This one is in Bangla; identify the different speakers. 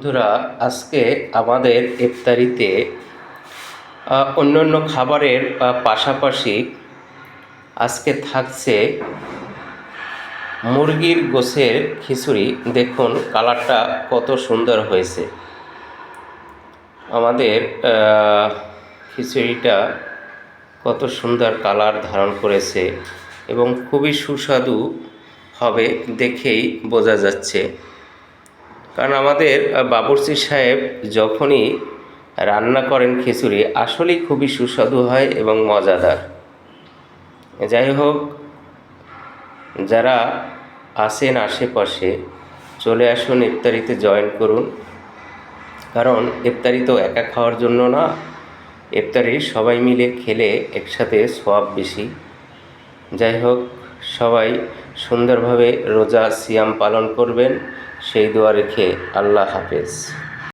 Speaker 1: বন্ধুরা, আজকে আমাদের ইফতারিতে অন্যান্য খাবারের পাশাপাশি আজকে থাকছে মুরগির গোশের খিচুড়ি। দেখুন কালারটা কত সুন্দর হয়েছে। আমাদের খিচুড়িটা কত সুন্দর কালার ধারণ করেছে এবং খুবই সুস্বাদু হবে দেখেই বোঝা যাচ্ছে। কারণ আমাদের বাবুর্চি সাহেব যখনই রান্না করেন খিচুড়ি আসলেই খুবই সুস্বাদু হয় এবং মজাদার। যাই হোক, যারা আছেন আশেপাশে চলে আসুন, ইফতারিতে জয়েন করুন। কারণ ইফতারি তো একা খাওয়ার জন্য না, ইফতারি সবাই মিলে খেলে একসাথে সওয়াব বেশি। যাই হোক, সবাই সুন্দরভাবে রোজা সিয়াম পালন করবেন সেই দোয়া রেখে আল্লাহ হাফেজ।